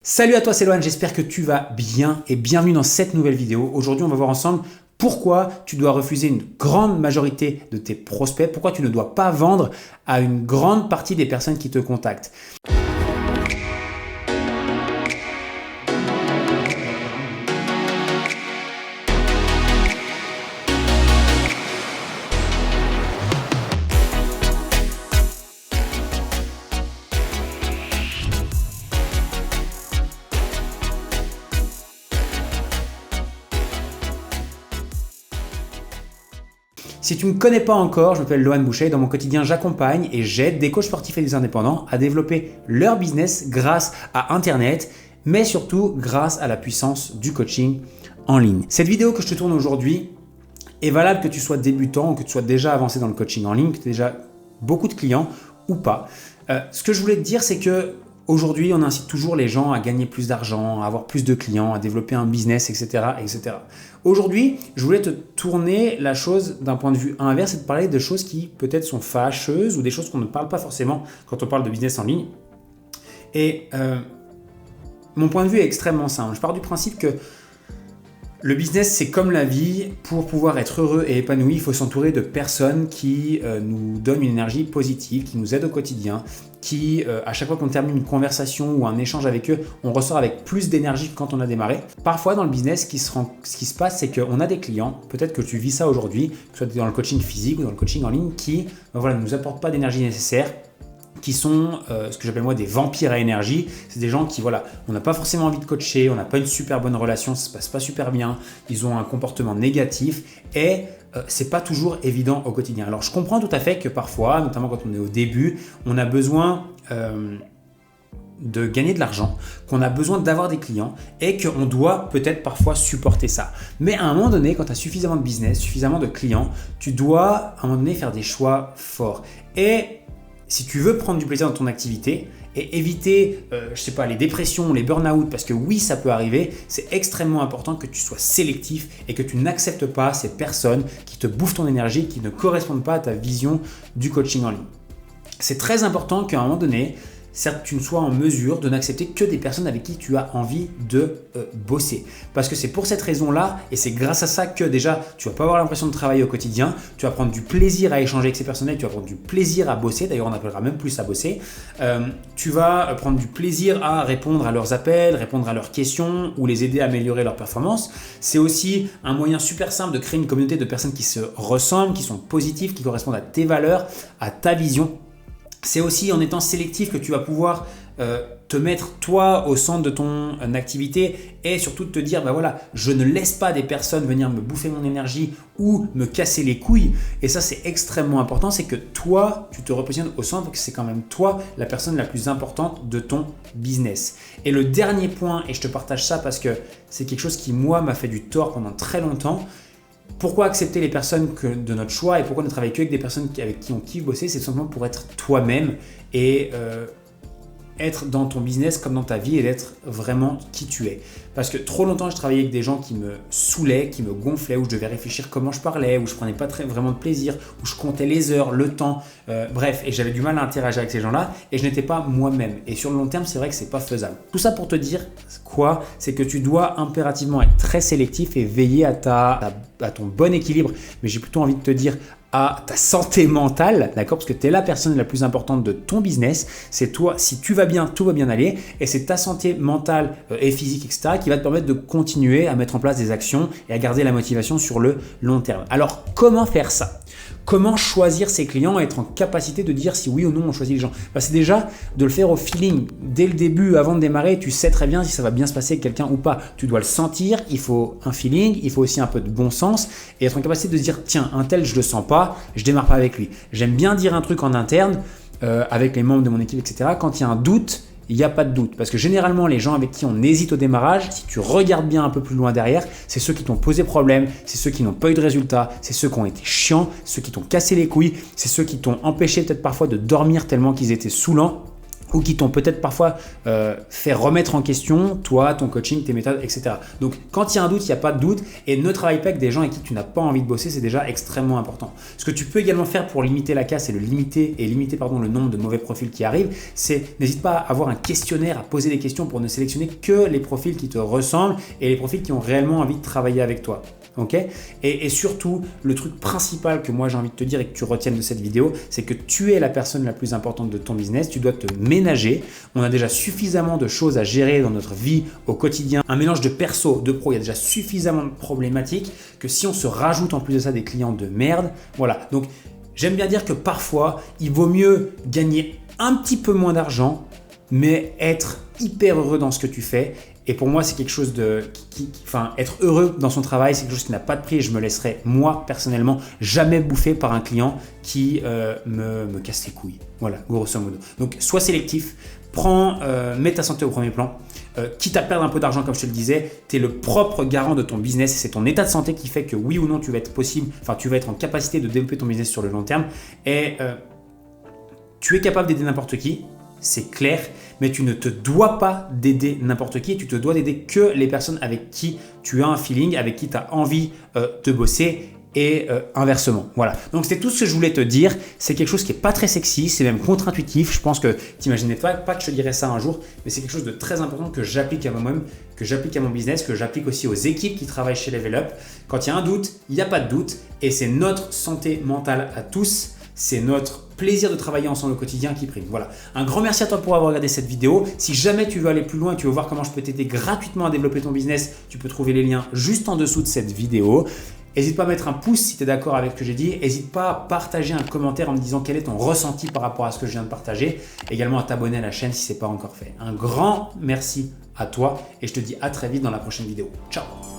Salut à toi, c'est Lohan, j'espère que tu vas bien et bienvenue dans cette nouvelle vidéo. Aujourd'hui, on va voir ensemble pourquoi tu dois refuser une grande majorité de tes prospects, pourquoi tu ne dois pas vendre à une grande partie des personnes qui te contactent. Si tu ne me connais pas encore, je m'appelle Lohan Boucher. Dans mon quotidien, j'accompagne et j'aide des coachs sportifs et des indépendants à développer leur business grâce à Internet, mais surtout grâce à la puissance du coaching en ligne. Cette vidéo que je te tourne aujourd'hui est valable que tu sois débutant ou que tu sois déjà avancé dans le coaching en ligne, que tu aies déjà beaucoup de clients ou pas. Ce que je voulais te dire, c'est que aujourd'hui, on incite toujours les gens à gagner plus d'argent, à avoir plus de clients, à développer un business, etc., etc. Aujourd'hui, je voulais te tourner la chose d'un point de vue inverse et te parler de choses qui peut-être sont fâcheuses ou des choses qu'on ne parle pas forcément quand on parle de business en ligne. Et mon point de vue est extrêmement simple. Je pars du principe que le business, c'est comme la vie. Pour pouvoir être heureux et épanoui, il faut s'entourer de personnes qui nous donnent une énergie positive, qui nous aident au quotidien, qui, à chaque fois qu'on termine une conversation ou un échange avec eux, on ressort avec plus d'énergie que quand on a démarré. Parfois, dans le business, ce qui se passe, c'est qu'on a des clients, peut-être que tu vis ça aujourd'hui, que ce soit dans le coaching physique ou dans le coaching en ligne, qui ne nous apportent pas d'énergie nécessaire, qui sont ce que j'appelle moi des vampires à énergie. C'est des gens qui, on n'a pas forcément envie de coacher, on n'a pas une super bonne relation, ça se passe pas super bien, ils ont un comportement négatif et c'est pas toujours évident au quotidien. Alors je comprends tout à fait que parfois, notamment quand on est au début, on a besoin de gagner de l'argent, qu'on a besoin d'avoir des clients et qu'on doit peut-être parfois supporter ça. Mais à un moment donné, quand tu as suffisamment de business, suffisamment de clients, tu dois à un moment donné faire des choix forts. Et si tu veux prendre du plaisir dans ton activité et éviter, les dépressions, les burn-out, parce que oui, ça peut arriver, c'est extrêmement important que tu sois sélectif et que tu n'acceptes pas ces personnes qui te bouffent ton énergie, qui ne correspondent pas à ta vision du coaching en ligne. C'est très important qu'à un moment donné, certes, tu ne sois en mesure de n'accepter que des personnes avec qui tu as envie de bosser. Parce que c'est pour cette raison-là et c'est grâce à ça que déjà, tu ne vas pas avoir l'impression de travailler au quotidien, tu vas prendre du plaisir à échanger avec ces personnes, tu vas prendre du plaisir à bosser, d'ailleurs on appellera même plus à bosser, tu vas prendre du plaisir à répondre à leurs appels, répondre à leurs questions ou les aider à améliorer leur performance. C'est aussi un moyen super simple de créer une communauté de personnes qui se ressemblent, qui sont positives, qui correspondent à tes valeurs, à ta vision. C'est aussi en étant sélectif que tu vas pouvoir te mettre toi au centre de ton activité et surtout te dire je ne laisse pas des personnes venir me bouffer mon énergie ou me casser les couilles. Et ça, c'est extrêmement important, c'est que toi, tu te repositionnes au centre, que c'est quand même toi la personne la plus importante de ton business. Et le dernier point, et je te partage ça parce que c'est quelque chose qui moi m'a fait du tort pendant très longtemps. Pourquoi accepter les personnes de notre choix et pourquoi ne travailler qu'avec des personnes avec qui on kiffe bosser? C'est simplement pour être toi-même et être dans ton business comme dans ta vie et d'être vraiment qui tu es. Parce que trop longtemps, je travaillais avec des gens qui me saoulaient, qui me gonflaient, où je devais réfléchir comment je parlais, où je prenais pas vraiment de plaisir, où je comptais les heures, le temps, bref, et j'avais du mal à interagir avec ces gens-là et je n'étais pas moi-même. Et sur le long terme, c'est vrai que c'est pas faisable. Tout ça pour te dire quoi? C'est que tu dois impérativement être très sélectif et veiller à ton bon équilibre, mais j'ai plutôt envie de te dire à ta santé mentale, d'accord? Parce que tu es la personne la plus importante de ton business. C'est toi, si tu vas bien, tout va bien aller. Et c'est ta santé mentale et physique, etc., qui va te permettre de continuer à mettre en place des actions et à garder la motivation sur le long terme. Alors, comment faire ça? Comment choisir ses clients et être en capacité de dire si oui ou non on choisit les gens? C'est déjà de le faire au feeling. Dès le début, avant de démarrer, tu sais très bien si ça va bien se passer avec quelqu'un ou pas. Tu dois le sentir, il faut un feeling, il faut aussi un peu de bon sens et être en capacité de se dire tiens, un tel je le sens pas, je démarre pas avec lui. J'aime bien dire un truc en interne avec les membres de mon équipe, etc. Quand il y a un doute, il n'y a pas de doute. Parce que généralement, les gens avec qui on hésite au démarrage, si tu regardes bien un peu plus loin derrière, c'est ceux qui t'ont posé problème, c'est ceux qui n'ont pas eu de résultat, c'est ceux qui ont été chiants, ceux qui t'ont cassé les couilles, c'est ceux qui t'ont empêché peut-être parfois de dormir tellement qu'ils étaient saoulants. ou qui t'ont peut-être parfois fait remettre en question toi, ton coaching, tes méthodes, etc. Donc quand il y a un doute, il n'y a pas de doute et ne travaille pas avec des gens avec qui tu n'as pas envie de bosser, c'est déjà extrêmement important. Ce que tu peux également faire pour limiter la casse et limiter le nombre de mauvais profils qui arrivent, c'est n'hésite pas à avoir un questionnaire, à poser des questions pour ne sélectionner que les profils qui te ressemblent et les profils qui ont réellement envie de travailler avec toi. Okay, et surtout, le truc principal que moi j'ai envie de te dire et que tu retiennes de cette vidéo, c'est que tu es la personne la plus importante de ton business, tu dois te ménager. On a déjà suffisamment de choses à gérer dans notre vie au quotidien, un mélange de perso, de pro, il y a déjà suffisamment de problématiques que si on se rajoute en plus de ça des clients de merde, voilà. Donc j'aime bien dire que parfois, il vaut mieux gagner un petit peu moins d'argent, mais être hyper heureux dans ce que tu fais. Et pour moi, c'est quelque chose être heureux dans son travail, c'est quelque chose qui n'a pas de prix et je me laisserai, moi, personnellement, jamais bouffer par un client qui me casse les couilles. Voilà, grosso modo. Donc, sois sélectif, mets ta santé au premier plan. Quitte à perdre un peu d'argent, comme je te le disais, tu es le propre garant de ton business. C'est ton état de santé qui fait que oui ou non, tu vas être en capacité de développer ton business sur le long terme. Et tu es capable d'aider n'importe qui. C'est clair, mais tu ne te dois pas d'aider n'importe qui, tu te dois d'aider que les personnes avec qui tu as un feeling, avec qui tu as envie de bosser et inversement. Voilà, donc c'était tout ce que je voulais te dire. C'est quelque chose qui n'est pas très sexy, c'est même contre-intuitif. Je pense que tu n'imaginais pas que je te dirais ça un jour, mais c'est quelque chose de très important que j'applique à moi-même, que j'applique à mon business, que j'applique aussi aux équipes qui travaillent chez Level Up. Quand il y a un doute, il n'y a pas de doute et c'est notre santé mentale à tous. C'est notre plaisir de travailler ensemble au quotidien qui prime. Voilà. Un grand merci à toi pour avoir regardé cette vidéo. Si jamais tu veux aller plus loin et tu veux voir comment je peux t'aider gratuitement à développer ton business, tu peux trouver les liens juste en dessous de cette vidéo. N'hésite pas à mettre un pouce si tu es d'accord avec ce que j'ai dit. N'hésite pas à partager un commentaire en me disant quel est ton ressenti par rapport à ce que je viens de partager. Également à t'abonner à la chaîne si ce n'est pas encore fait. Un grand merci à toi et je te dis à très vite dans la prochaine vidéo. Ciao!